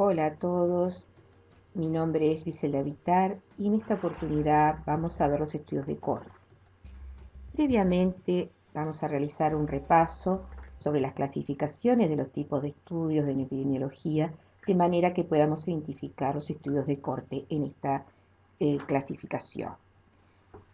Hola a todos, mi nombre es Griselda Vitar y en esta oportunidad vamos a ver los estudios de corte. Previamente vamos a realizar un repaso sobre las clasificaciones de los tipos de estudios en epidemiología, de manera que podamos identificar los estudios de corte en esta clasificación.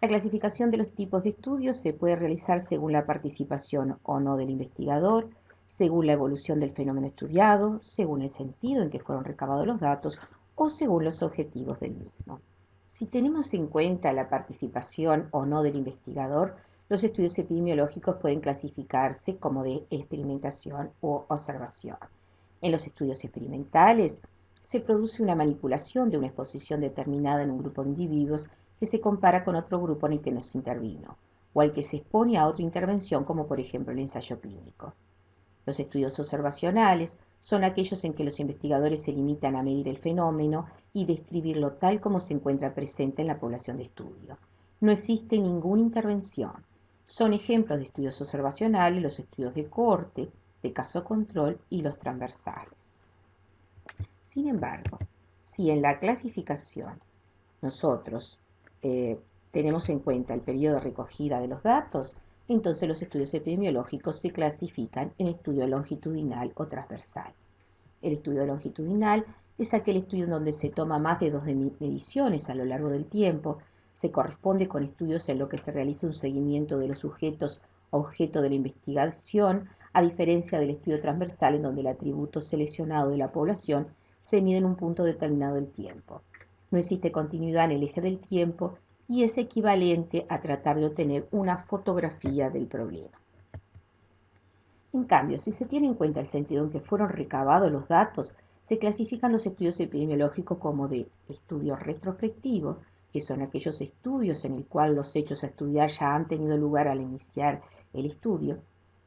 La clasificación de los tipos de estudios se puede realizar según la participación o no del investigador, según la evolución del fenómeno estudiado, según el sentido en que fueron recabados los datos o según los objetivos del mismo. Si tenemos en cuenta la participación o no del investigador, los estudios epidemiológicos pueden clasificarse como de experimentación o observación. En los estudios experimentales se produce una manipulación de una exposición determinada en un grupo de individuos que se compara con otro grupo en el que no se intervino, o al que se expone a otra intervención como por ejemplo el ensayo clínico. Los estudios observacionales son aquellos en que los investigadores se limitan a medir el fenómeno y describirlo tal como se encuentra presente en la población de estudio. No existe ninguna intervención. Son ejemplos de estudios observacionales los estudios de corte, de caso control y los transversales. Sin embargo, si en la clasificación nosotros tenemos en cuenta el periodo de recogida de los datos, entonces los estudios epidemiológicos se clasifican en estudio longitudinal o transversal. El estudio longitudinal es aquel estudio en donde se toma más de 2 mediciones a lo largo del tiempo. Se corresponde con estudios en los que se realiza un seguimiento de los sujetos objeto de la investigación, a diferencia del estudio transversal en donde el atributo seleccionado de la población se mide en un punto determinado del tiempo. No existe continuidad en el eje del tiempo y es equivalente a tratar de obtener una fotografía del problema. En cambio, si se tiene en cuenta el sentido en que fueron recabados los datos, se clasifican los estudios epidemiológicos como de estudios retrospectivos, que son aquellos estudios en el cual los hechos a estudiar ya han tenido lugar al iniciar el estudio,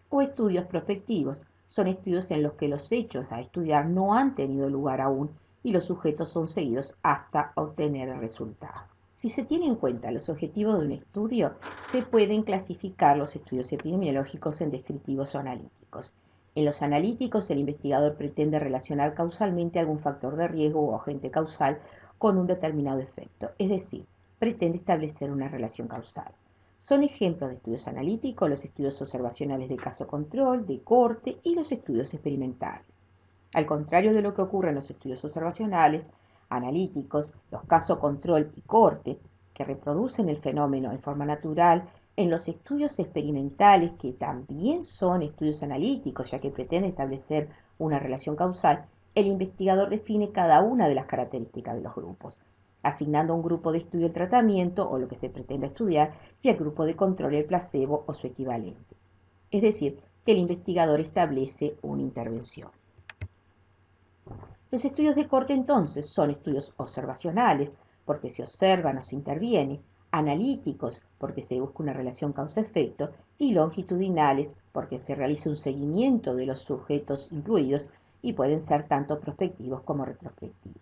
o estudios prospectivos, son estudios en los que los hechos a estudiar no han tenido lugar aún y los sujetos son seguidos hasta obtener el resultado. Si se tiene en cuenta los objetivos de un estudio, se pueden clasificar los estudios epidemiológicos en descriptivos o analíticos. En los analíticos, el investigador pretende relacionar causalmente algún factor de riesgo o agente causal con un determinado efecto, es decir, pretende establecer una relación causal. Son ejemplos de estudios analíticos los estudios observacionales de caso control, de corte y los estudios experimentales. Al contrario de lo que ocurre en los estudios observacionales, analíticos, los caso control y corte, que reproducen el fenómeno en forma natural, en los estudios experimentales, que también son estudios analíticos, ya que pretenden establecer una relación causal, el investigador define cada una de las características de los grupos, asignando a un grupo de estudio el tratamiento o lo que se pretende estudiar y al grupo de control el placebo o su equivalente. Es decir, que el investigador establece una intervención. Los estudios de corte entonces son estudios observacionales, porque se observan o se interviene, analíticos, porque se busca una relación causa-efecto, y longitudinales, porque se realiza un seguimiento de los sujetos incluidos y pueden ser tanto prospectivos como retrospectivos.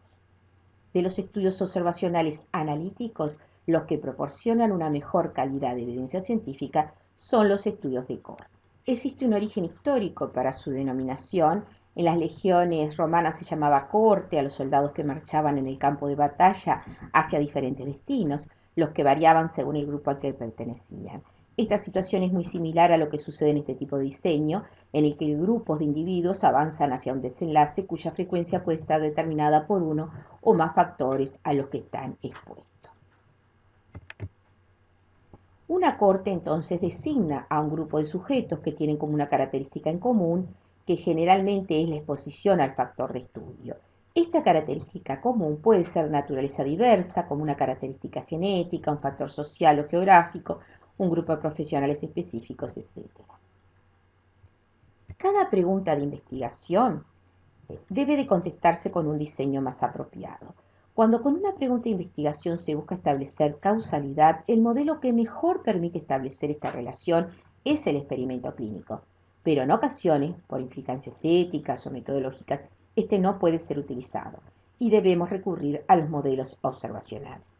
De los estudios observacionales analíticos, los que proporcionan una mejor calidad de evidencia científica son los estudios de corte. Existe un origen histórico para su denominación. En las legiones romanas se llamaba corte a los soldados que marchaban en el campo de batalla hacia diferentes destinos, los que variaban según el grupo al que pertenecían. Esta situación es muy similar a lo que sucede en este tipo de diseño, en el que grupos de individuos avanzan hacia un desenlace cuya frecuencia puede estar determinada por uno o más factores a los que están expuestos. Una corte entonces designa a un grupo de sujetos que tienen como una característica en común, que generalmente es la exposición al factor de estudio. Esta característica común puede ser de naturaleza diversa, como una característica genética, un factor social o geográfico, un grupo de profesionales específicos, etc. Cada pregunta de investigación debe de contestarse con un diseño más apropiado. Cuando con una pregunta de investigación se busca establecer causalidad, el modelo que mejor permite establecer esta relación es el experimento clínico. Pero en ocasiones, por implicancias éticas o metodológicas, este no puede ser utilizado y debemos recurrir a los modelos observacionales.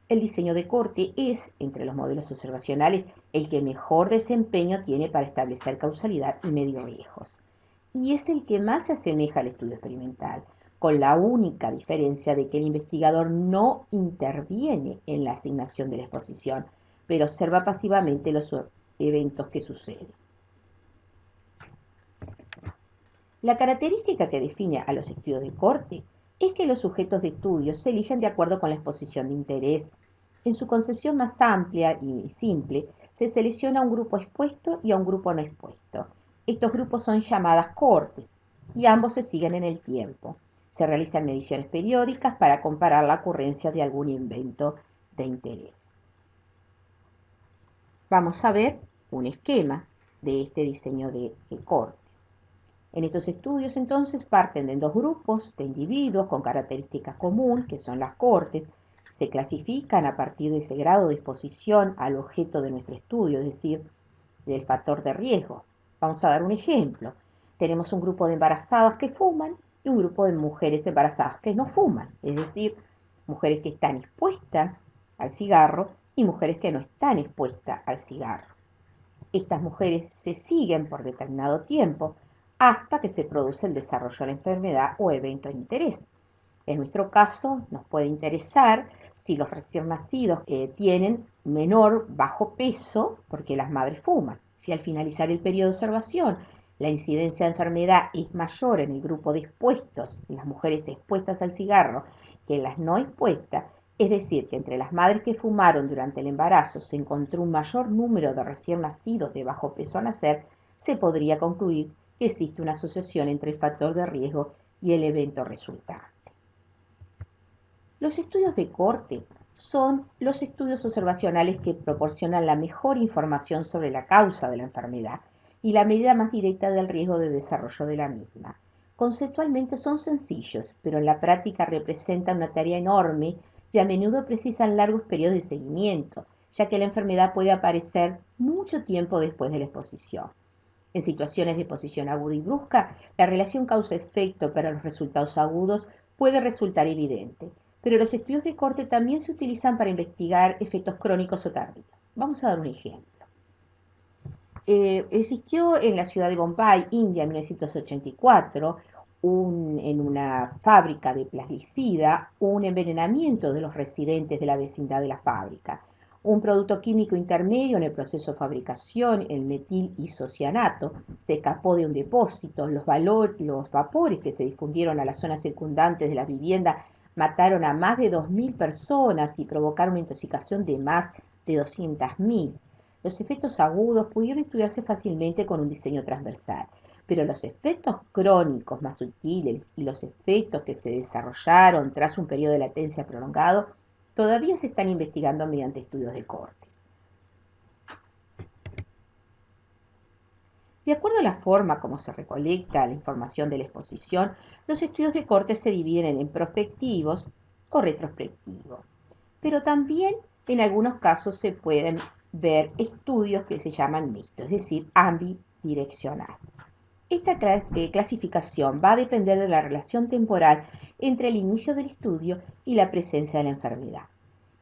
El diseño de corte es, entre los modelos observacionales, el que mejor desempeño tiene para establecer causalidad y medir riesgos. Y es el que más se asemeja al estudio experimental, con la única diferencia de que el investigador no interviene en la asignación de la exposición, pero observa pasivamente los eventos que suceden. La característica que define a los estudios de corte es que los sujetos de estudio se eligen de acuerdo con la exposición de interés. En su concepción más amplia y simple, se selecciona a un grupo expuesto y a un grupo no expuesto. Estos grupos son llamadas cohortes y ambos se siguen en el tiempo. Se realizan mediciones periódicas para comparar la ocurrencia de algún evento de interés. Vamos a ver un esquema de este diseño de cohorte. En estos estudios entonces parten de dos grupos de individuos con características comunes, que son las cohortes, se clasifican a partir de ese grado de exposición al objeto de nuestro estudio, es decir, del factor de riesgo. Vamos a dar un ejemplo. Tenemos un grupo de embarazadas que fuman y un grupo de mujeres embarazadas que no fuman, es decir, mujeres que están expuestas al cigarro y mujeres que no están expuestas al cigarro. Estas mujeres se siguen por determinado tiempo hasta que se produce el desarrollo de la enfermedad o evento de interés. En nuestro caso, nos puede interesar si los recién nacidos tienen menor bajo peso porque las madres fuman. Si al finalizar el periodo de observación la incidencia de enfermedad es mayor en el grupo de expuestos, en las mujeres expuestas al cigarro, que en las no expuestas, es decir, que entre las madres que fumaron durante el embarazo se encontró un mayor número de recién nacidos de bajo peso al nacer, se podría concluir que existe una asociación entre el factor de riesgo y el evento resultante. Los estudios de corte son los estudios observacionales que proporcionan la mejor información sobre la causa de la enfermedad y la medida más directa del riesgo de desarrollo de la misma. Conceptualmente son sencillos, pero en la práctica representan una tarea enorme y a menudo precisan largos periodos de seguimiento, ya que la enfermedad puede aparecer mucho tiempo después de la exposición. En situaciones de exposición aguda y brusca, la relación causa-efecto para los resultados agudos puede resultar evidente, pero los estudios de corte también se utilizan para investigar efectos crónicos o tardíos. Vamos a dar un ejemplo. Existió en la ciudad de Bombay, India, en 1984, en una fábrica de plaguicida, un envenenamiento de los residentes de la vecindad de la fábrica. Un producto químico intermedio en el proceso de fabricación, el metil-isocianato, se escapó de un depósito. Los vapores que se difundieron a las zonas circundantes de la vivienda mataron a más de 2.000 personas y provocaron una intoxicación de más de 200.000. Los efectos agudos pudieron estudiarse fácilmente con un diseño transversal, pero los efectos crónicos más sutiles y los efectos que se desarrollaron tras un periodo de latencia prolongado todavía se están investigando mediante estudios de cortes. De acuerdo a la forma como se recolecta la información de la exposición, los estudios de corte se dividen en prospectivos o retrospectivos, pero también en algunos casos se pueden ver estudios que se llaman mixtos, es decir, ambidireccional. Esta clasificación va a depender de la relación temporal entre el inicio del estudio y la presencia de la enfermedad.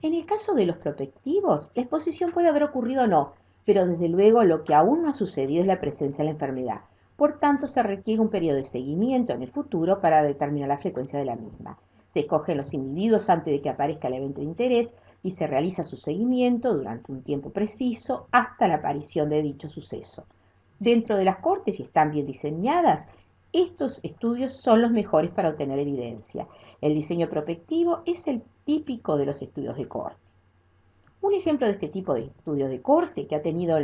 En el caso de los prospectivos, la exposición puede haber ocurrido o no, pero desde luego lo que aún no ha sucedido es la presencia de la enfermedad. Por tanto, se requiere un periodo de seguimiento en el futuro para determinar la frecuencia de la misma. Se escogen los individuos antes de que aparezca el evento de interés y se realiza su seguimiento durante un tiempo preciso hasta la aparición de dicho suceso. Dentro de las cortes, si están bien diseñadas, estos estudios son los mejores para obtener evidencia. El diseño prospectivo es el típico de los estudios de corte. Un ejemplo de este tipo de estudios de corte que ha tenido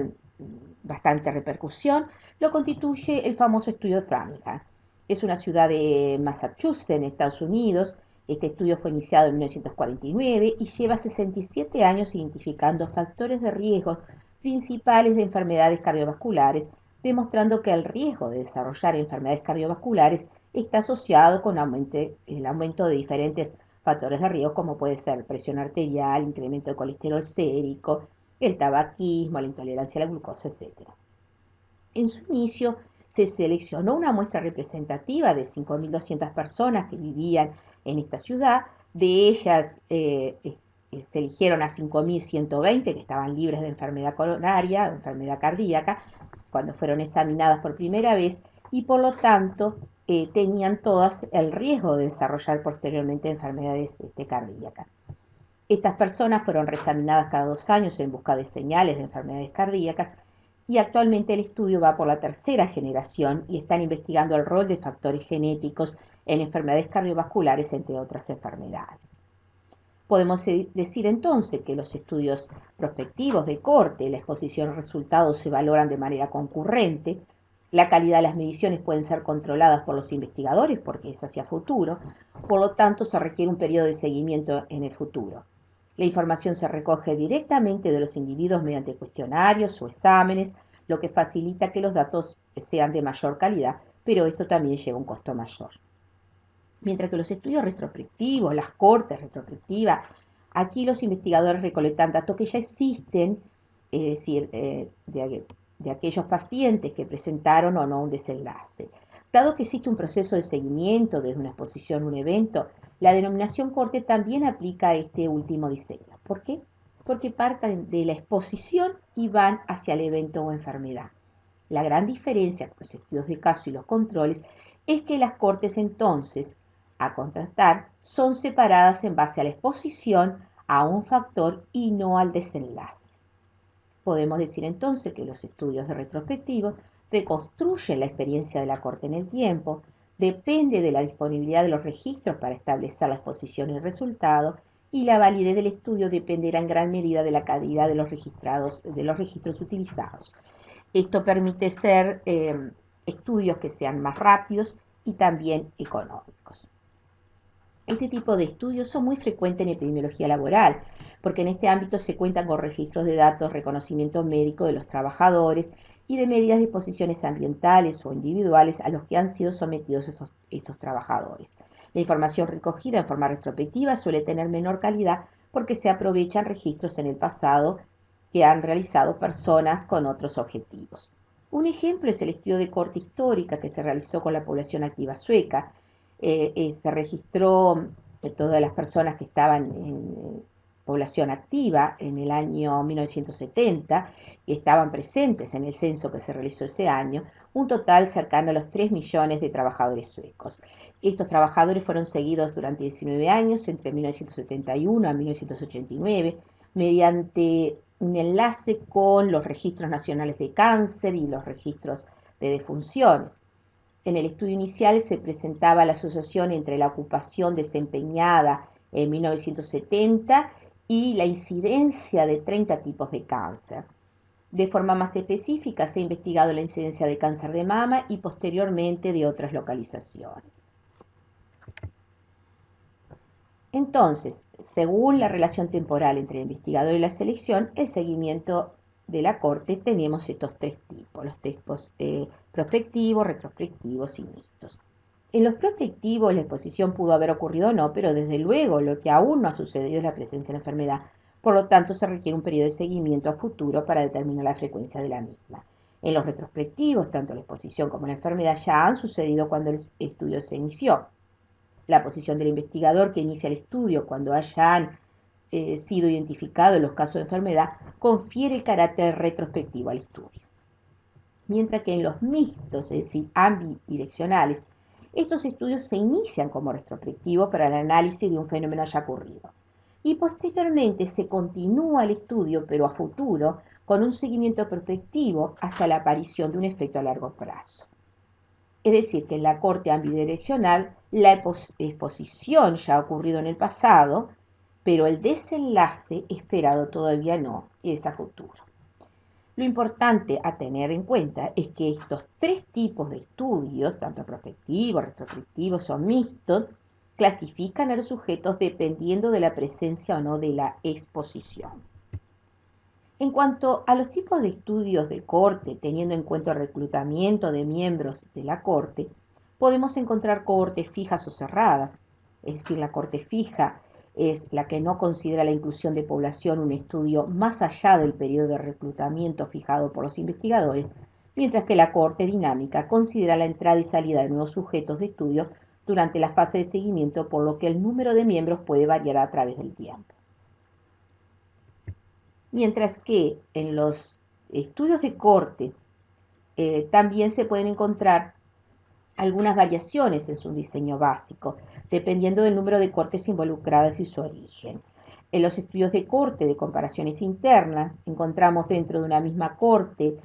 bastante repercusión lo constituye el famoso estudio de Framingham. Es una ciudad de Massachusetts, en Estados Unidos. Este estudio fue iniciado en 1949 y lleva 67 años identificando factores de riesgo principales de enfermedades cardiovasculares, demostrando que el riesgo de desarrollar enfermedades cardiovasculares está asociado con el aumento de diferentes factores de riesgo como puede ser presión arterial, incremento de colesterol sérico, el tabaquismo, la intolerancia a la glucosa, etc. En su inicio se seleccionó una muestra representativa de 5.200 personas que vivían en esta ciudad. De ellas se eligieron a 5.120 que estaban libres de enfermedad coronaria o enfermedad cardíaca cuando fueron examinadas por primera vez y por lo tanto tenían todas el riesgo de desarrollar posteriormente enfermedades cardíacas. Estas personas fueron reexaminadas cada 2 años en busca de señales de enfermedades cardíacas y actualmente el estudio va por la tercera generación y están investigando el rol de factores genéticos en enfermedades cardiovasculares, entre otras enfermedades. Podemos decir entonces que los estudios prospectivos de corte, la exposición a resultados se valoran de manera concurrente, la calidad de las mediciones pueden ser controladas por los investigadores porque es hacia futuro, por lo tanto se requiere un periodo de seguimiento en el futuro. La información se recoge directamente de los individuos mediante cuestionarios o exámenes, lo que facilita que los datos sean de mayor calidad, pero esto también lleva un costo mayor. Mientras que los estudios retrospectivos, las cortes retrospectivas, aquí los investigadores recolectan datos que ya existen, es decir, de aquellos pacientes que presentaron o no un desenlace. Dado que existe un proceso de seguimiento desde una exposición a un evento, la denominación corte también aplica a este último diseño. ¿Por qué? Porque parten de la exposición y van hacia el evento o enfermedad. La gran diferencia con los estudios de caso y los controles es que las cortes entonces a contrastar son separadas en base a la exposición a un factor y no al desenlace. Podemos decir entonces que los estudios de retrospectivos reconstruyen la experiencia de la corte en el tiempo, depende de la disponibilidad de los registros para establecer la exposición y el resultado, y la validez del estudio dependerá en gran medida de la calidad de los registros utilizados. Esto permite ser estudios que sean más rápidos y también económicos. Este tipo de estudios son muy frecuentes en epidemiología laboral, porque en este ámbito se cuentan con registros de datos, reconocimiento médico de los trabajadores y de medidas de exposiciones ambientales o individuales a los que han sido sometidos estos trabajadores. La información recogida en forma retrospectiva suele tener menor calidad porque se aprovechan registros en el pasado que han realizado personas con otros objetivos. Un ejemplo es el estudio de corte histórica que se realizó con la población activa sueca. Se registró todas las personas que estaban en población activa en el año 1970 y estaban presentes en el censo que se realizó ese año, un total cercano a los 3 millones de trabajadores suecos. Estos trabajadores fueron seguidos durante 19 años, entre 1971 a 1989, mediante un enlace con los registros nacionales de cáncer y los registros de defunciones. En el estudio inicial se presentaba la asociación entre la ocupación desempeñada en 1970 y la incidencia de 30 tipos de cáncer. De forma más específica se ha investigado la incidencia de cáncer de mama y posteriormente de otras localizaciones. Entonces, según la relación temporal entre el investigador y la selección, el seguimiento de la corte tenemos estos 3 tipos, los tipos prospectivos, retrospectivos y mixtos. En los prospectivos la exposición pudo haber ocurrido o no, pero desde luego lo que aún no ha sucedido es la presencia de la enfermedad, por lo tanto se requiere un periodo de seguimiento a futuro para determinar la frecuencia de la misma. En los retrospectivos, tanto la exposición como la enfermedad ya han sucedido cuando el estudio se inició. La posición del investigador que inicia el estudio cuando hayan sido identificados los casos de enfermedad confiere el carácter retrospectivo al estudio. Mientras que en los mixtos, es decir, ambidireccionales, estos estudios se inician como retrospectivos para el análisis de un fenómeno ya ocurrido. Y posteriormente se continúa el estudio, pero a futuro, con un seguimiento prospectivo hasta la aparición de un efecto a largo plazo. Es decir, que en la corte ambidireccional la exposición ya ha ocurrido en el pasado, pero el desenlace esperado todavía no, es a futuro. Lo importante a tener en cuenta es que estos 3 tipos de estudios, tanto prospectivos, retrospectivos o mixtos, clasifican a los sujetos dependiendo de la presencia o no de la exposición. En cuanto a los tipos de estudios de corte, teniendo en cuenta el reclutamiento de miembros de la corte, podemos encontrar cohortes fijas o cerradas. Es decir, la corte fija es la que no considera la inclusión de población un estudio más allá del periodo de reclutamiento fijado por los investigadores, mientras que la cohorte dinámica considera la entrada y salida de nuevos sujetos de estudio durante la fase de seguimiento, por lo que el número de miembros puede variar a través del tiempo. Mientras que en los estudios de corte también se pueden encontrar algunas variaciones en su diseño básico, dependiendo del número de cortes involucradas y su origen. En los estudios de corte de comparaciones internas, encontramos dentro de una misma corte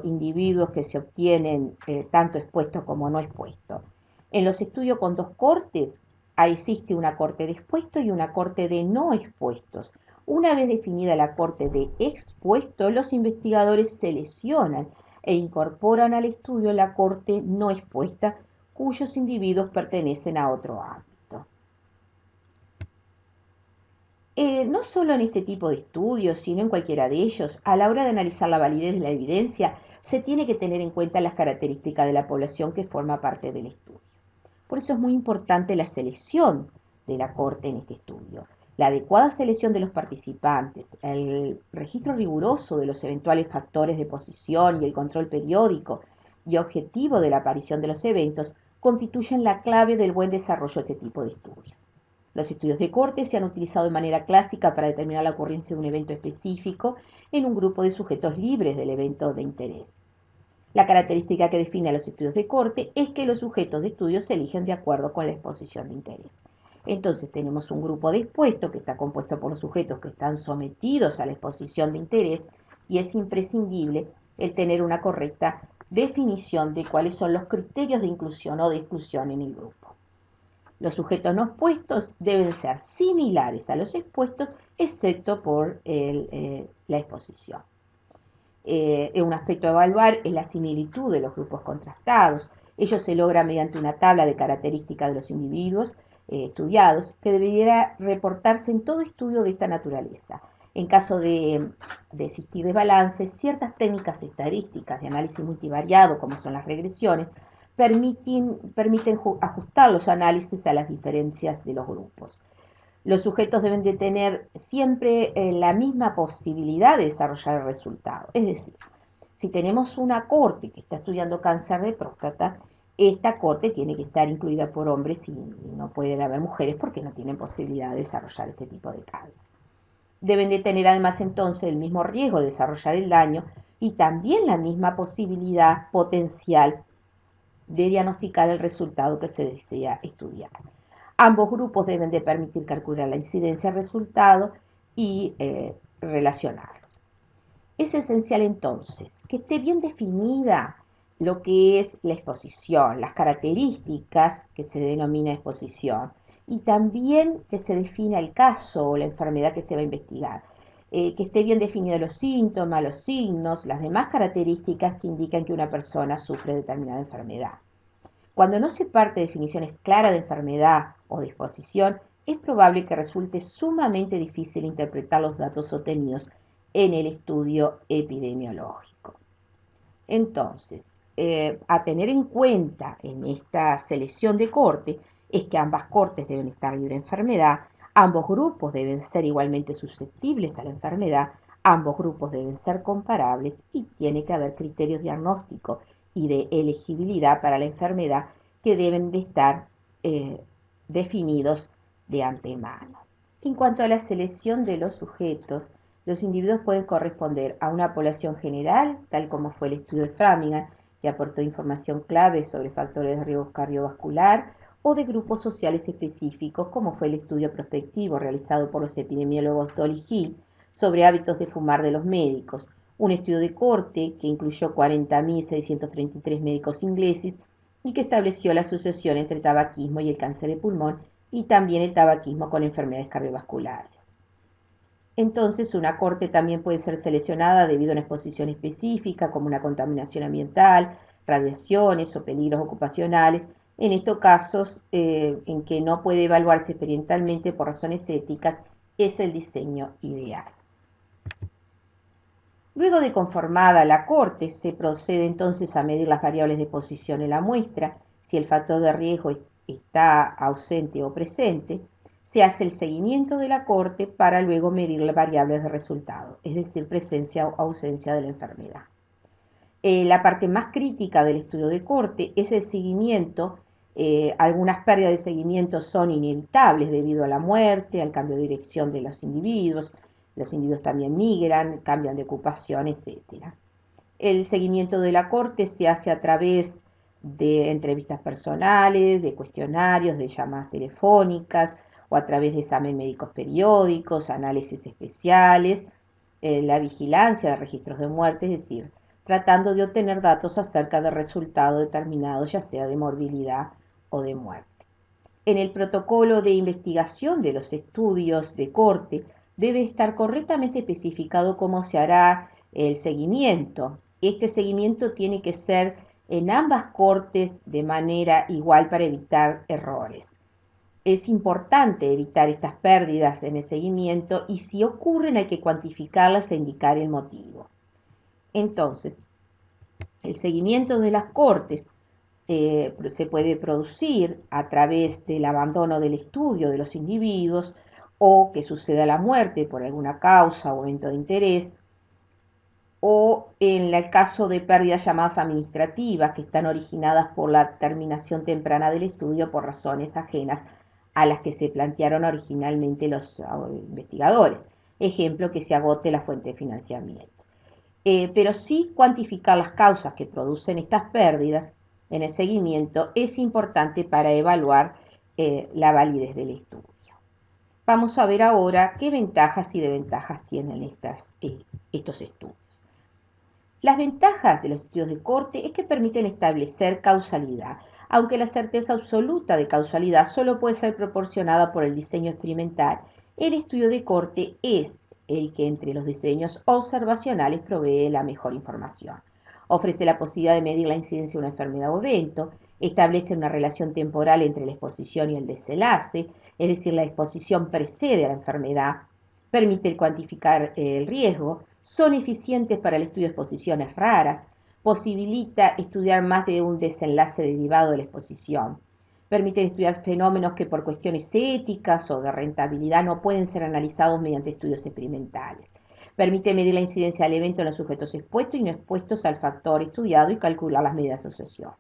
individuos que se obtienen tanto expuestos como no expuestos. En los estudios con dos cortes, existe una corte de expuestos y una corte de no expuestos. Una vez definida la corte de expuestos, los investigadores seleccionan e incorporan al estudio la corte no expuesta, cuyos individuos pertenecen a otro ámbito. No solo en este tipo de estudios, sino en cualquiera de ellos, a la hora de analizar la validez de la evidencia, se tiene que tener en cuenta las características de la población que forma parte del estudio. Por eso es muy importante la selección de la corte en este estudio. La adecuada selección de los participantes, el registro riguroso de los eventuales factores de posición y el control periódico y objetivo de la aparición de los eventos constituyen la clave del buen desarrollo de este tipo de estudio. Los estudios de corte se han utilizado de manera clásica para determinar la ocurrencia de un evento específico en un grupo de sujetos libres del evento de interés. La característica que define a los estudios de corte es que los sujetos de estudio se eligen de acuerdo con la exposición de interés. Entonces tenemos un grupo de expuestos que está compuesto por los sujetos que están sometidos a la exposición de interés y es imprescindible el tener una correcta definición de cuáles son los criterios de inclusión o de exclusión en el grupo. Los sujetos no expuestos deben ser similares a los expuestos, excepto por la exposición. Un aspecto a evaluar es la similitud de los grupos contrastados. Ello se logra mediante una tabla de características de los individuos estudiados que debería reportarse en todo estudio de esta naturaleza. En caso de existir desbalances, ciertas técnicas estadísticas de análisis multivariado, como son las regresiones, permiten ajustar los análisis a las diferencias de los grupos. Los sujetos deben de tener siempre la misma posibilidad de desarrollar el resultado. Es decir, si tenemos una corte que está estudiando cáncer de próstata, esta corte tiene que estar incluida por hombres y no pueden haber mujeres porque no tienen posibilidad de desarrollar este tipo de cáncer. Deben de tener además entonces el mismo riesgo de desarrollar el daño y también la misma posibilidad potencial de diagnosticar el resultado que se desea estudiar. Ambos grupos deben de permitir calcular la incidencia del resultado y relacionarlos. Es esencial entonces que esté bien definida lo que es la exposición, las características que se denomina exposición y también que se defina el caso o la enfermedad que se va a investigar. Que esté bien definidos los síntomas, los signos, las demás características que indican que una persona sufre determinada enfermedad. Cuando no se parte de definiciones claras de enfermedad o de exposición, es probable que resulte sumamente difícil interpretar los datos obtenidos en el estudio epidemiológico. Entonces, a tener en cuenta en esta selección de corte es que ambas cortes deben estar libres de enfermedad, ambos grupos deben ser igualmente susceptibles a la enfermedad, ambos grupos deben ser comparables y tiene que haber criterios diagnósticos y de elegibilidad para la enfermedad que deben de estar definidos de antemano. En cuanto a la selección de los sujetos, los individuos pueden corresponder a una población general, tal como fue el estudio de Framingham, que aportó información clave sobre factores de riesgo cardiovascular, o de grupos sociales específicos, como fue el estudio prospectivo realizado por los epidemiólogos Dolly Hill sobre hábitos de fumar de los médicos, un estudio de corte que incluyó 40.633 médicos ingleses y que estableció la asociación entre el tabaquismo y el cáncer de pulmón y también el tabaquismo con enfermedades cardiovasculares. Entonces, una corte también puede ser seleccionada debido a una exposición específica, como una contaminación ambiental, radiaciones o peligros ocupacionales. En estos casos, en que no puede evaluarse experimentalmente por razones éticas, es el diseño ideal. Luego de conformada la corte, se procede entonces a medir las variables de posición en la muestra. Si el factor de riesgo está ausente o presente, se hace el seguimiento de la corte para luego medir las variables de resultado, es decir, presencia o ausencia de la enfermedad. La parte más crítica del estudio de corte es el seguimiento. Algunas pérdidas de seguimiento son inevitables debido a la muerte, al cambio de dirección de los individuos también migran, cambian de ocupación, etc. El seguimiento de la corte se hace a través de entrevistas personales, de cuestionarios, de llamadas telefónicas o a través de exámenes médicos periódicos, análisis especiales, la vigilancia de registros de muerte, es decir, tratando de obtener datos acerca de resultados determinados, ya sea de morbilidad o de muerte. En el protocolo de investigación de los estudios de corte debe estar correctamente especificado cómo se hará el seguimiento. Este seguimiento tiene que ser en ambas cortes de manera igual para evitar errores. Es importante evitar estas pérdidas en el seguimiento y si ocurren hay que cuantificarlas e indicar el motivo. Entonces, el seguimiento de las cortes se puede producir a través del abandono del estudio de los individuos o que suceda la muerte por alguna causa o evento de interés, o en el caso de pérdidas llamadas administrativas que están originadas por la terminación temprana del estudio por razones ajenas a las que se plantearon originalmente los investigadores. Ejemplo, que se agote la fuente de financiamiento. Pero sí cuantificar las causas que producen estas pérdidas en el seguimiento es importante para evaluar la validez del estudio. Vamos a ver ahora qué ventajas y desventajas tienen estos estudios. Las ventajas de los estudios de corte es que permiten establecer causalidad, aunque la certeza absoluta de causalidad solo puede ser proporcionada por el diseño experimental. El estudio de corte es el que entre los diseños observacionales provee la mejor información. Ofrece la posibilidad de medir la incidencia de una enfermedad o evento, establece una relación temporal entre la exposición y el desenlace, es decir, la exposición precede a la enfermedad, permite cuantificar el riesgo, son eficientes para el estudio de exposiciones raras, posibilita estudiar más de un desenlace derivado de la exposición, permiten estudiar fenómenos que por cuestiones éticas o de rentabilidad no pueden ser analizados mediante estudios experimentales. Permite medir la incidencia del evento en los sujetos expuestos y no expuestos al factor estudiado y calcular las medidas de asociación.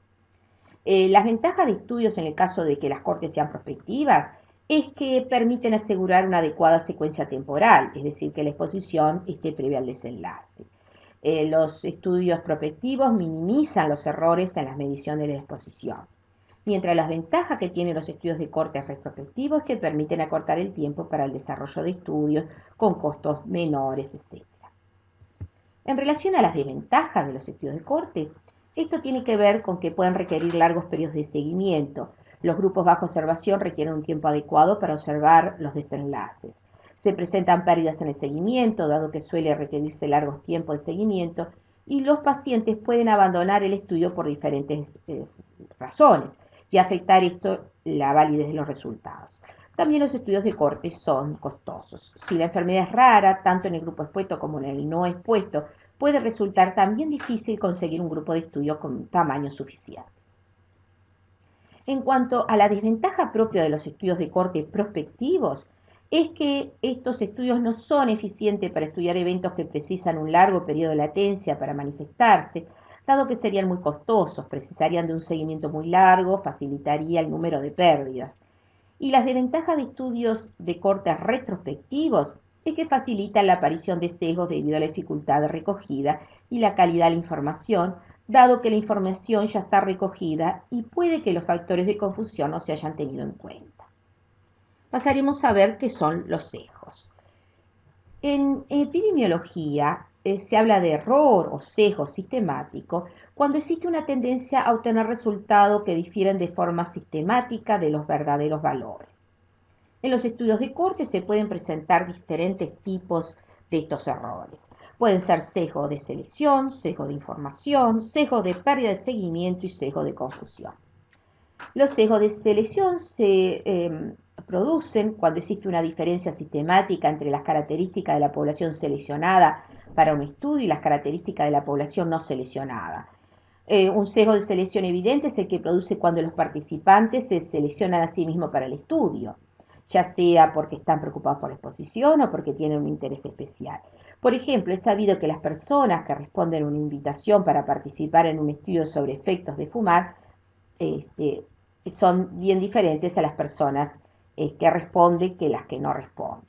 Las ventajas de estudios en el caso de que las cortes sean prospectivas es que permiten asegurar una adecuada secuencia temporal, es decir, que la exposición esté previa al desenlace. Los estudios prospectivos minimizan los errores en las mediciones de la exposición, mientras las ventajas que tienen los estudios de corte retrospectivos es que permiten acortar el tiempo para el desarrollo de estudios con costos menores, etc. En relación a las desventajas de los estudios de corte, esto tiene que ver con que pueden requerir largos periodos de seguimiento. Los grupos bajo observación requieren un tiempo adecuado para observar los desenlaces. Se presentan pérdidas en el seguimiento, dado que suele requerirse largos tiempos de seguimiento, y los pacientes pueden abandonar el estudio por diferentes razones y afectar esto la validez de los resultados. También los estudios de corte son costosos. Si la enfermedad es rara, tanto en el grupo expuesto como en el no expuesto, puede resultar también difícil conseguir un grupo de estudio con tamaño suficiente. En cuanto a la desventaja propia de los estudios de corte prospectivos, es que estos estudios no son eficientes para estudiar eventos que precisan un largo periodo de latencia para manifestarse, dado que serían muy costosos, precisarían de un seguimiento muy largo, facilitaría el número de pérdidas. Y las desventajas de estudios de corte retrospectivos es que facilitan la aparición de sesgos debido a la dificultad de recogida y la calidad de la información, dado que la información ya está recogida y puede que los factores de confusión no se hayan tenido en cuenta. Pasaremos a ver qué son los sesgos. En epidemiología se habla de error o sesgo sistemático cuando existe una tendencia a obtener resultados que difieren de forma sistemática de los verdaderos valores. En los estudios de corte se pueden presentar diferentes tipos de estos errores. Pueden ser sesgo de selección, sesgo de información, sesgo de pérdida de seguimiento y sesgo de confusión. Los sesgos de selección se producen cuando existe una diferencia sistemática entre las características de la población seleccionada para un estudio y las características de la población no seleccionada. Un sesgo de selección evidente es el que produce cuando los participantes se seleccionan a sí mismos para el estudio, ya sea porque están preocupados por la exposición o porque tienen un interés especial. Por ejemplo, es sabido que las personas que responden a una invitación para participar en un estudio sobre efectos de fumar son bien diferentes a las personas que responden que las que no responden.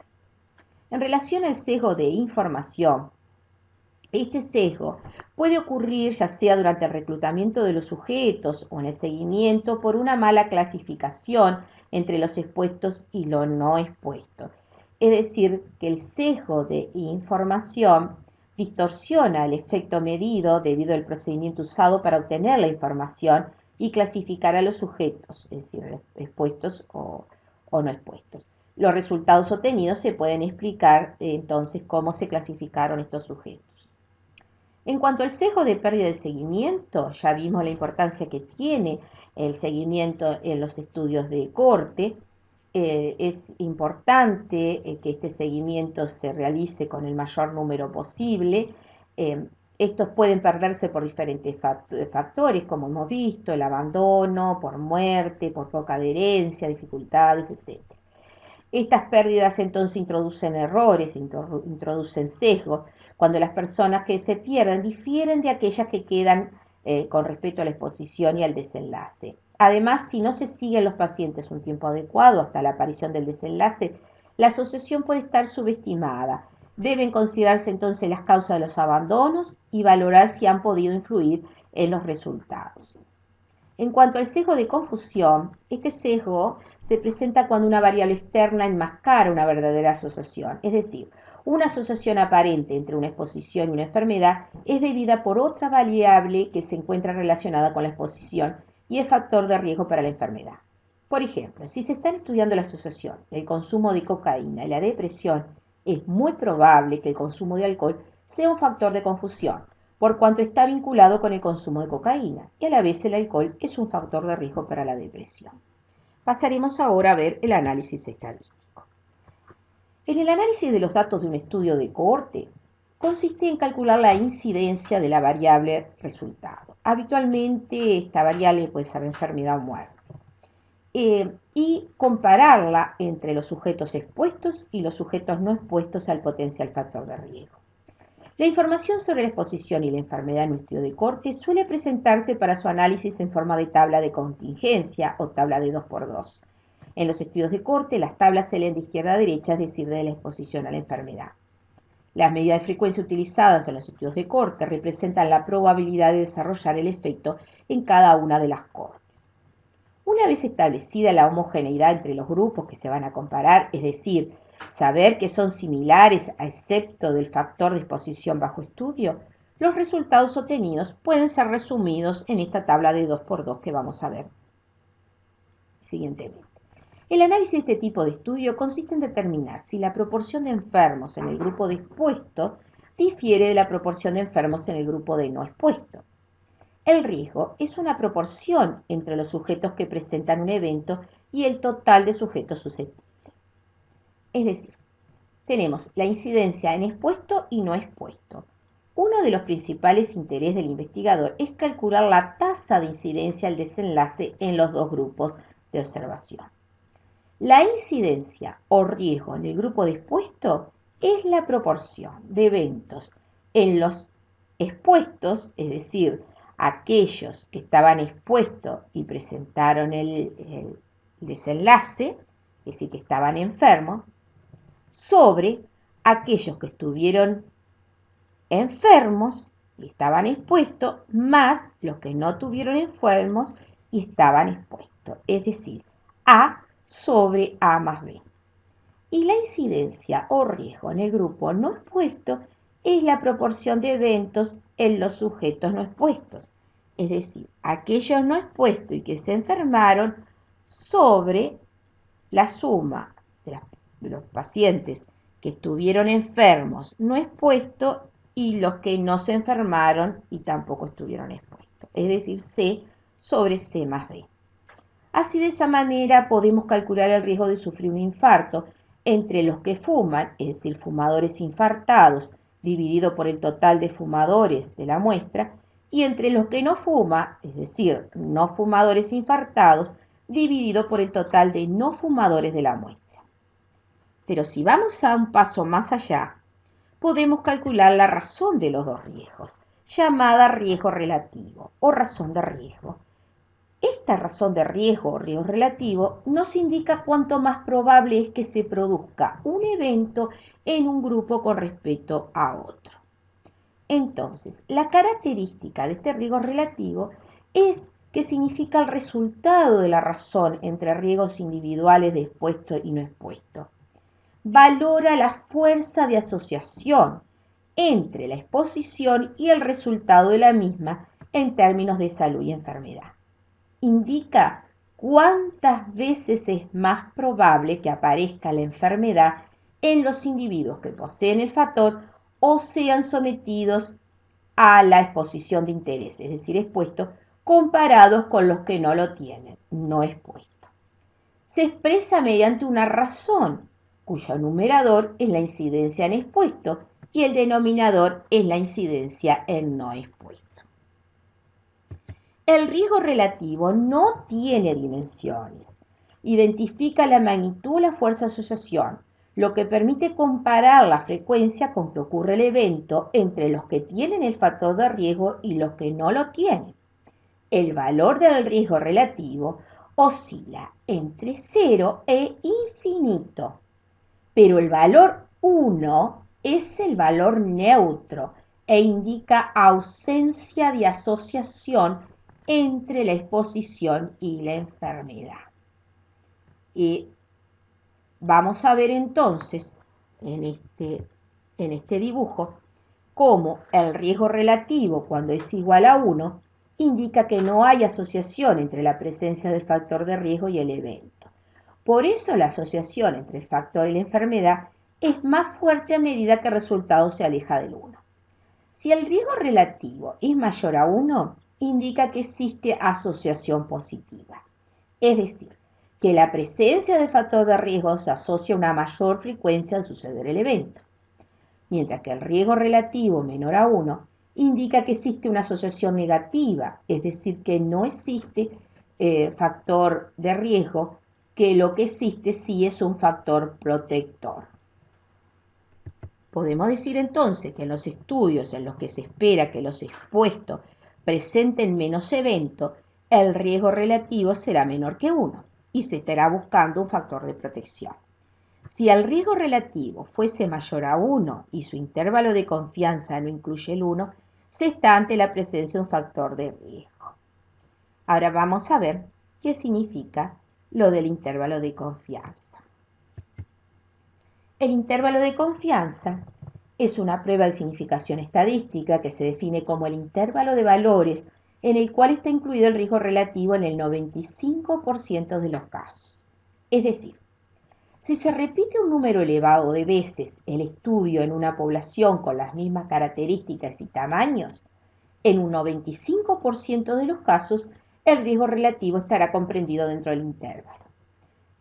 En relación al sesgo de información, Este sesgo puede ocurrir ya sea durante el reclutamiento de los sujetos o en el seguimiento por una mala clasificación entre los expuestos y los no expuestos. Es decir, que el sesgo de información distorsiona el efecto medido debido al procedimiento usado para obtener la información y clasificar a los sujetos, es decir, expuestos o no expuestos. Los resultados obtenidos se pueden explicar entonces cómo se clasificaron estos sujetos. En cuanto al sesgo de pérdida de seguimiento, ya vimos la importancia que tiene el seguimiento en los estudios de corte. Es importante que este seguimiento se realice con el mayor número posible. Estos pueden perderse por diferentes factores, como hemos visto, el abandono, por muerte, por poca adherencia, dificultades, etc. Estas pérdidas entonces introducen errores, introducen sesgos, cuando las personas que se pierden difieren de aquellas que quedan con respecto a la exposición y al desenlace. Además, si no se siguen los pacientes un tiempo adecuado hasta la aparición del desenlace, la asociación puede estar subestimada. Deben considerarse entonces las causas de los abandonos y valorar si han podido influir en los resultados. En cuanto al sesgo de confusión, este sesgo se presenta cuando una variable externa enmascara una verdadera asociación, es decir, una asociación aparente entre una exposición y una enfermedad es debida por otra variable que se encuentra relacionada con la exposición y es factor de riesgo para la enfermedad. Por ejemplo, si se están estudiando la asociación del consumo de cocaína y la depresión, es muy probable que el consumo de alcohol sea un factor de confusión, por cuanto está vinculado con el consumo de cocaína, y a la vez el alcohol es un factor de riesgo para la depresión. Pasaremos ahora a ver el análisis estadístico. En el análisis de los datos de un estudio de cohorte, consiste en calcular la incidencia de la variable resultado. Habitualmente esta variable puede ser enfermedad o muerte. Y compararla entre los sujetos expuestos y los sujetos no expuestos al potencial factor de riesgo. La información sobre la exposición y la enfermedad en un estudio de corte suele presentarse para su análisis en forma de tabla de contingencia o tabla de 2×2. En los estudios de corte, las tablas se leen de izquierda a derecha, es decir, de la exposición a la enfermedad. Las medidas de frecuencia utilizadas en los estudios de corte representan la probabilidad de desarrollar el efecto en cada una de las cortes. Una vez establecida la homogeneidad entre los grupos que se van a comparar, es decir, saber que son similares a excepto del factor de exposición bajo estudio, los resultados obtenidos pueden ser resumidos en esta tabla de 2×2 que vamos a ver siguientemente. El análisis de este tipo de estudio consiste en determinar si la proporción de enfermos en el grupo de expuesto difiere de la proporción de enfermos en el grupo de no expuesto. El riesgo es una proporción entre los sujetos que presentan un evento y el total de sujetos susceptibles. Es decir, tenemos la incidencia en expuesto y no expuesto. Uno de los principales intereses del investigador es calcular la tasa de incidencia al desenlace en los dos grupos de observación. La incidencia o riesgo en el grupo de expuesto es la proporción de eventos en los expuestos, es decir, aquellos que estaban expuestos y presentaron el desenlace, es decir, que estaban enfermos, sobre aquellos que estuvieron enfermos y estaban expuestos, más los que no tuvieron enfermos y estaban expuestos, es decir, A sobre A más B. Y la incidencia o riesgo en el grupo no expuesto es la proporción de eventos en los sujetos no expuestos, es decir, aquellos no expuestos y que se enfermaron sobre la suma de los pacientes que estuvieron enfermos no expuestos y los que no se enfermaron y tampoco estuvieron expuestos, es decir, C sobre C más D. Así, de esa manera podemos calcular el riesgo de sufrir un infarto entre los que fuman, es decir, fumadores infartados, dividido por el total de fumadores de la muestra, y entre los que no fuman, es decir, no fumadores infartados, dividido por el total de no fumadores de la muestra. Pero si vamos a un paso más allá, podemos calcular la razón de los dos riesgos, llamada riesgo relativo o razón de riesgo. Esta razón de riesgo o riesgo relativo nos indica cuánto más probable es que se produzca un evento en un grupo con respecto a otro. Entonces, la característica de este riesgo relativo es que significa el resultado de la razón entre riesgos individuales de expuesto y no expuesto. Valora la fuerza de asociación entre la exposición y el resultado de la misma en términos de salud y enfermedad. Indica cuántas veces es más probable que aparezca la enfermedad en los individuos que poseen el factor o sean sometidos a la exposición de interés, es decir, expuestos, comparados con los que no lo tienen, no expuesto. Se expresa mediante una razón, cuyo numerador es la incidencia en expuesto y el denominador es la incidencia en no expuesto. El riesgo relativo no tiene dimensiones. Identifica la magnitud o la fuerza de asociación, lo que permite comparar la frecuencia con que ocurre el evento entre los que tienen el factor de riesgo y los que no lo tienen. El valor del riesgo relativo oscila entre 0 e infinito, pero el valor 1 es el valor neutro e indica ausencia de asociación entre la exposición y la enfermedad. Y vamos a ver entonces en este dibujo cómo el riesgo relativo, cuando es igual a 1, indica que no hay asociación entre la presencia del factor de riesgo y el evento. Por eso la asociación entre el factor y la enfermedad es más fuerte a medida que el resultado se aleja del 1. Si el riesgo relativo es mayor a 1, indica que existe asociación positiva. Es decir, que la presencia del factor de riesgo se asocia a una mayor frecuencia de suceder el evento. Mientras que el riesgo relativo menor a 1 indica que existe una asociación negativa, es decir, que no existe factor de riesgo, que lo que existe sí es un factor protector. Podemos decir entonces que en los estudios en los que se espera que los expuestos presenten menos eventos, el riesgo relativo será menor que 1 y se estará buscando un factor de protección. Si el riesgo relativo fuese mayor a 1 y su intervalo de confianza no incluye el 1, se está ante la presencia de un factor de riesgo. Ahora vamos a ver qué significa lo del intervalo de confianza. El intervalo de confianza es una prueba de significación estadística que se define como el intervalo de valores en el cual está incluido el riesgo relativo en el 95% de los casos. Es decir, si se repite un número elevado de veces el estudio en una población con las mismas características y tamaños, en un 95% de los casos el riesgo relativo estará comprendido dentro del intervalo.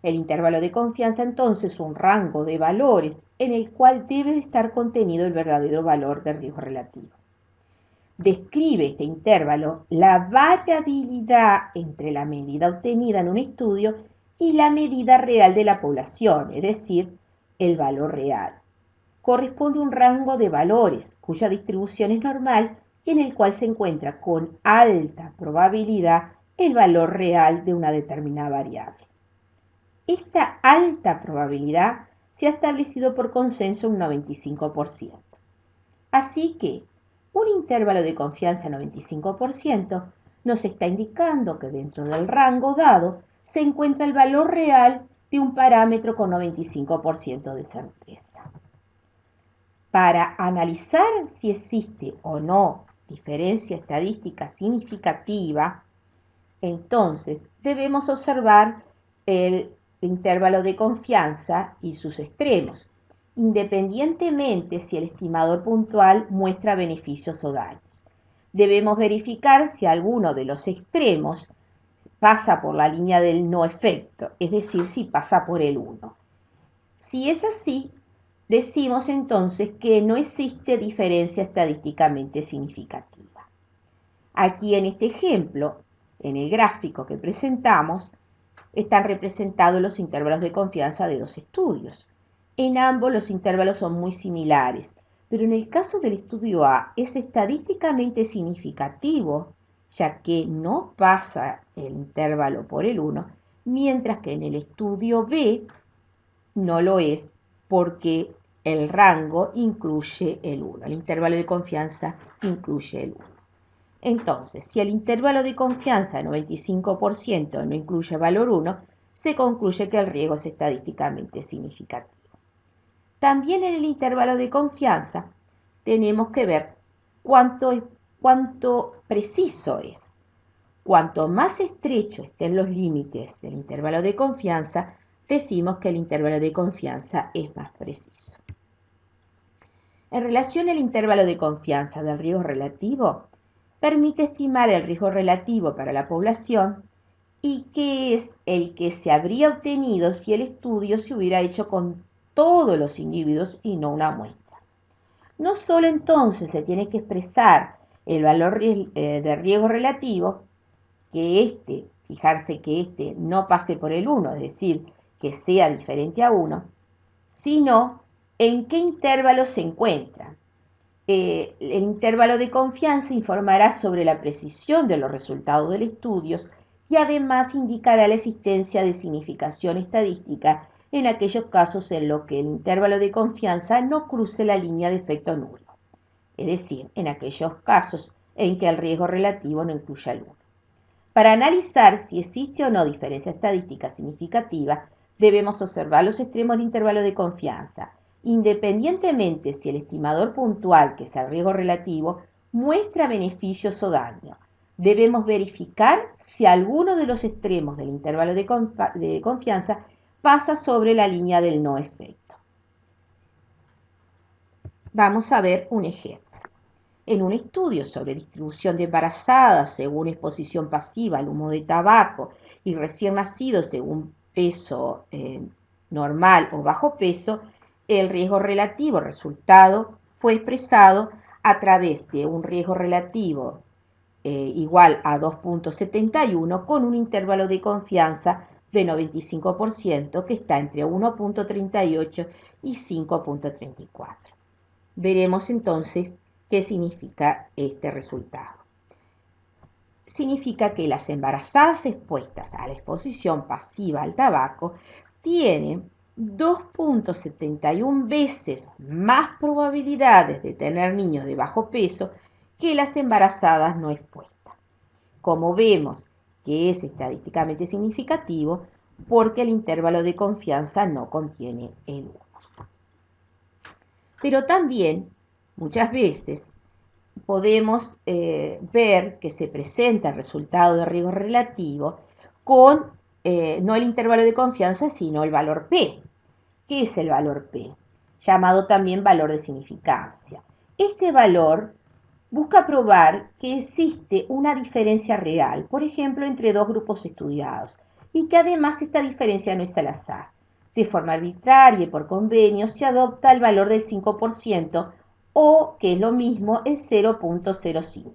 El intervalo de confianza entonces es un rango de valores en el cual debe de estar contenido el verdadero valor del riesgo relativo. Describe este intervalo la variabilidad entre la medida obtenida en un estudio y la medida real de la población, es decir, el valor real. Corresponde a un rango de valores cuya distribución es normal y en el cual se encuentra con alta probabilidad el valor real de una determinada variable. Esta alta probabilidad se ha establecido por consenso un 95%. Así que un intervalo de confianza 95% nos está indicando que dentro del rango dado se encuentra el valor real de un parámetro con 95% de certeza. Para analizar si existe o no diferencia estadística significativa, entonces debemos observar el intervalo de confianza y sus extremos, independientemente si el estimador puntual muestra beneficios o daños. Debemos verificar si alguno de los extremos pasa por la línea del no efecto, es decir, si pasa por el 1. Si es así, decimos entonces que no existe diferencia estadísticamente significativa. Aquí en este ejemplo, en el gráfico que presentamos, están representados los intervalos de confianza de dos estudios. En ambos los intervalos son muy similares, pero en el caso del estudio A es estadísticamente significativo, ya que no pasa el intervalo por el 1, mientras que en el estudio B no lo es porque el rango incluye el 1, el intervalo de confianza incluye el 1. Entonces, si el intervalo de confianza 95% no incluye valor 1, se concluye que el riesgo es estadísticamente significativo. También en el intervalo de confianza tenemos que ver cuánto preciso es. Cuanto más estrecho estén los límites del intervalo de confianza, decimos que el intervalo de confianza es más preciso. En relación al intervalo de confianza del riesgo relativo, permite estimar el riesgo relativo para la población y que es el que se habría obtenido si el estudio se hubiera hecho con todos los individuos y no una muestra. No solo entonces se tiene que expresar el valor de riesgo relativo, fijarse que este no pase por el 1, es decir, que sea diferente a 1, sino en qué intervalo se encuentra. El intervalo de confianza informará sobre la precisión de los resultados del estudio y además indicará la existencia de significación estadística en aquellos casos en los que el intervalo de confianza no cruce la línea de efecto nulo, es decir, en aquellos casos en que el riesgo relativo no incluya el 1. Para analizar si existe o no diferencia estadística significativa, debemos observar los extremos de intervalo de confianza, independientemente si el estimador puntual, que es el riesgo relativo, muestra beneficios o daño. Debemos verificar si alguno de los extremos del intervalo de confianza pasa sobre la línea del no efecto. Vamos a ver un ejemplo. En un estudio sobre distribución de embarazadas según exposición pasiva al humo de tabaco y recién nacidos según peso normal o bajo peso, el riesgo relativo resultado fue expresado a través de un riesgo relativo igual a 2.71 con un intervalo de confianza de 95% que está entre 1.38 y 5.34. Veremos entonces ¿qué significa este resultado? Significa que las embarazadas expuestas a la exposición pasiva al tabaco tienen 2.71 veces más probabilidades de tener niños de bajo peso que las embarazadas no expuestas. Como vemos que es estadísticamente significativo porque el intervalo de confianza no contiene el 1. Pero también muchas veces podemos ver que se presenta el resultado de riesgo relativo con no el intervalo de confianza, sino el valor P. ¿Qué es el valor P? Llamado también valor de significancia. Este valor busca probar que existe una diferencia real, por ejemplo, entre dos grupos estudiados, y que además esta diferencia no es al azar. De forma arbitraria y por convenio se adopta el valor del 5% o, que es lo mismo, el 0.05.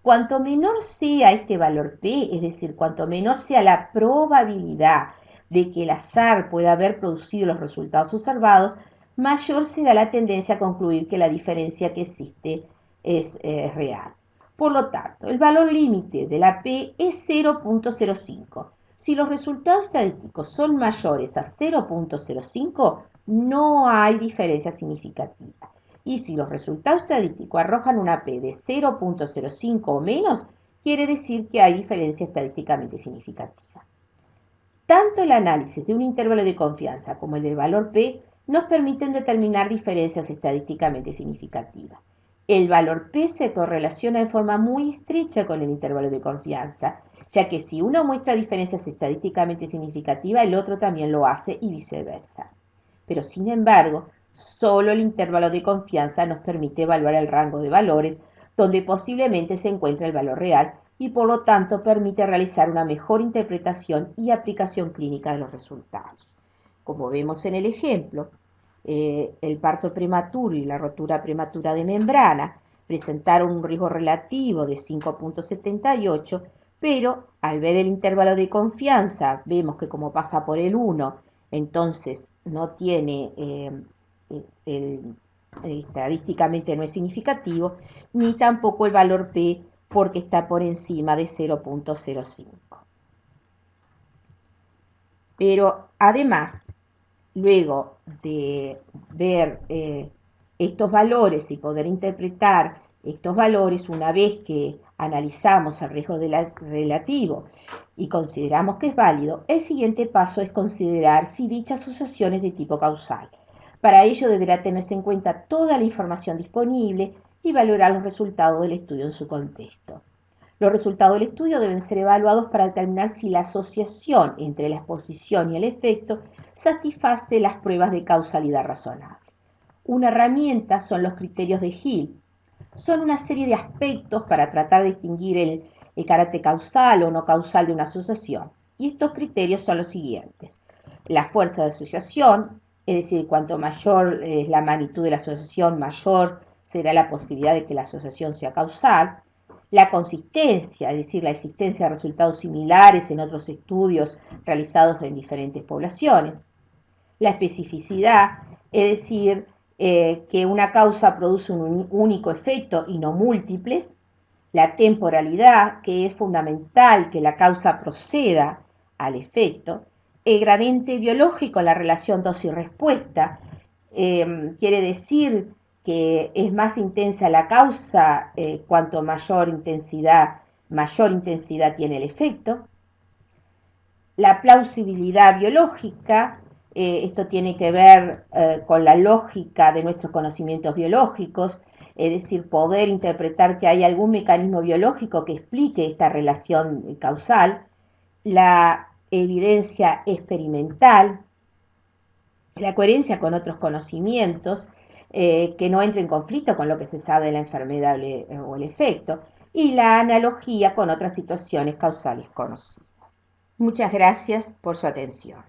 Cuanto menor sea este valor P, es decir, cuanto menor sea la probabilidad de que el azar pueda haber producido los resultados observados, mayor será la tendencia a concluir que la diferencia que existe es real. Por lo tanto, el valor límite de la P es 0.05. Si los resultados estadísticos son mayores a 0.05, no hay diferencia significativa. Y si los resultados estadísticos arrojan una P de 0.05 o menos, quiere decir que hay diferencia estadísticamente significativa. Tanto el análisis de un intervalo de confianza como el del valor P nos permiten determinar diferencias estadísticamente significativas. El valor P se correlaciona en forma muy estrecha con el intervalo de confianza, ya que si uno muestra diferencias estadísticamente significativas, el otro también lo hace y viceversa. Pero sin embargo, solo el intervalo de confianza nos permite evaluar el rango de valores donde posiblemente se encuentra el valor real y por lo tanto permite realizar una mejor interpretación y aplicación clínica de los resultados. Como vemos en el ejemplo, el parto prematuro y la rotura prematura de membrana presentaron un riesgo relativo de 5.78, pero al ver el intervalo de confianza vemos que como pasa por el 1, entonces no tiene, estadísticamente no es significativo, ni tampoco el valor P porque está por encima de 0.05. Pero además, luego de ver estos valores y poder interpretar estos valores, una vez que analizamos el riesgo relativo y consideramos que es válido, el siguiente paso es considerar si dicha asociación es de tipo causal. Para ello deberá tenerse en cuenta toda la información disponible y valorar los resultados del estudio en su contexto. Los resultados del estudio deben ser evaluados para determinar si la asociación entre la exposición y el efecto satisface las pruebas de causalidad razonable. Una herramienta son los criterios de Hill. Son una serie de aspectos para tratar de distinguir el carácter causal o no causal de una asociación. Y estos criterios son los siguientes. La fuerza de asociación, es decir, cuanto mayor es la magnitud de la asociación, mayor será la posibilidad de que la asociación sea causal. La consistencia, es decir, la existencia de resultados similares en otros estudios realizados en diferentes poblaciones. La especificidad, es decir, que una causa produce un único efecto y no múltiples. La temporalidad, que es fundamental que la causa proceda al efecto. El gradiente biológico, la relación dosis-respuesta, quiere decir que es más intensa la causa cuanto mayor intensidad tiene el efecto. La plausibilidad biológica, esto tiene que ver con la lógica de nuestros conocimientos biológicos, es decir, poder interpretar que hay algún mecanismo biológico que explique esta relación causal. La evidencia experimental, la coherencia con otros conocimientos, que no entre en conflicto con lo que se sabe de la enfermedad o el efecto, y la analogía con otras situaciones causales conocidas. Muchas gracias por su atención.